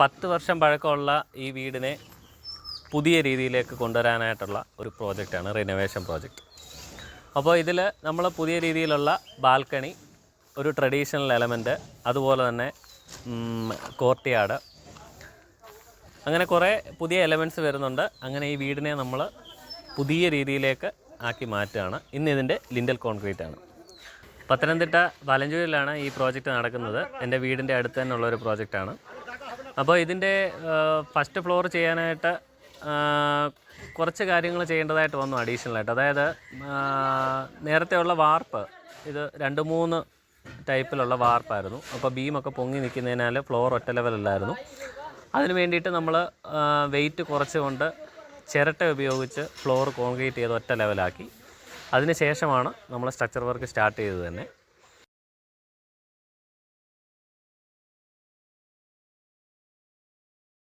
10 വർഷം പഴക്കമുള്ള ഈ വീടിനെ പുതിയ രീതിയിലേക്ക് കൊണ്ടുവരാനായിട്ടുള്ള ഒരു പ്രോജക്റ്റാണ് റിനോവേഷൻ പ്രോജക്റ്റ്. അപ്പോൾ ഇതിൽ നമ്മൾ പുതിയ രീതിയിലുള്ള ബാൽക്കണി, ഒരു ട്രഡീഷണൽ എലമെൻറ്റ്, അതുപോലെ തന്നെ കോർട്ട്യാർഡ്, അങ്ങനെ കുറേ പുതിയ എലമെൻറ്റ്സ് വരുന്നുണ്ട്. അങ്ങനെ ഈ വീടിനെ നമ്മൾ പുതിയ രീതിയിലേക്ക് ആക്കി മാറ്റുകയാണ്. ഇന്ന് ഇതിൻ്റെ ലിൻഡൽ കോൺക്രീറ്റ് ആണ്. പത്തനംതിട്ട വലഞ്ചൂരിലാണ് ഈ പ്രോജക്റ്റ് നടക്കുന്നത്. എൻ്റെ വീടിൻ്റെ അടുത്ത് തന്നെയുള്ളൊരു പ്രോജക്റ്റാണ്. അപ്പോൾ ഇതിൻ്റെ ഫസ്റ്റ് ഫ്ലോർ ചെയ്യാനായിട്ട് കുറച്ച് കാര്യങ്ങൾ ചെയ്യേണ്ടതായിട്ട് വന്നു അഡീഷണലായിട്ട്. അതായത് നേരത്തെയുള്ള വാർപ്പ് ഇത് 2-3 ടൈപ്പിലുള്ള വാർപ്പായിരുന്നു. അപ്പോൾ ബീമൊക്കെ പൊങ്ങി നിൽക്കുന്നതിനാൽ ഫ്ലോർ ഒറ്റ ലെവലല്ലായിരുന്നു. അതിന് വേണ്ടിയിട്ട് നമ്മൾ വെയിറ്റ് കുറച്ചുകൊണ്ട് ചിരട്ട ഉപയോഗിച്ച് ഫ്ലോർ കോൺക്രീറ്റ് ചെയ്ത് ഒറ്റ ലെവലാക്കി. അതിന് ശേഷമാണ് നമ്മൾ സ്ട്രക്ചർ വർക്ക് സ്റ്റാർട്ട് ചെയ്തത് തന്നെ.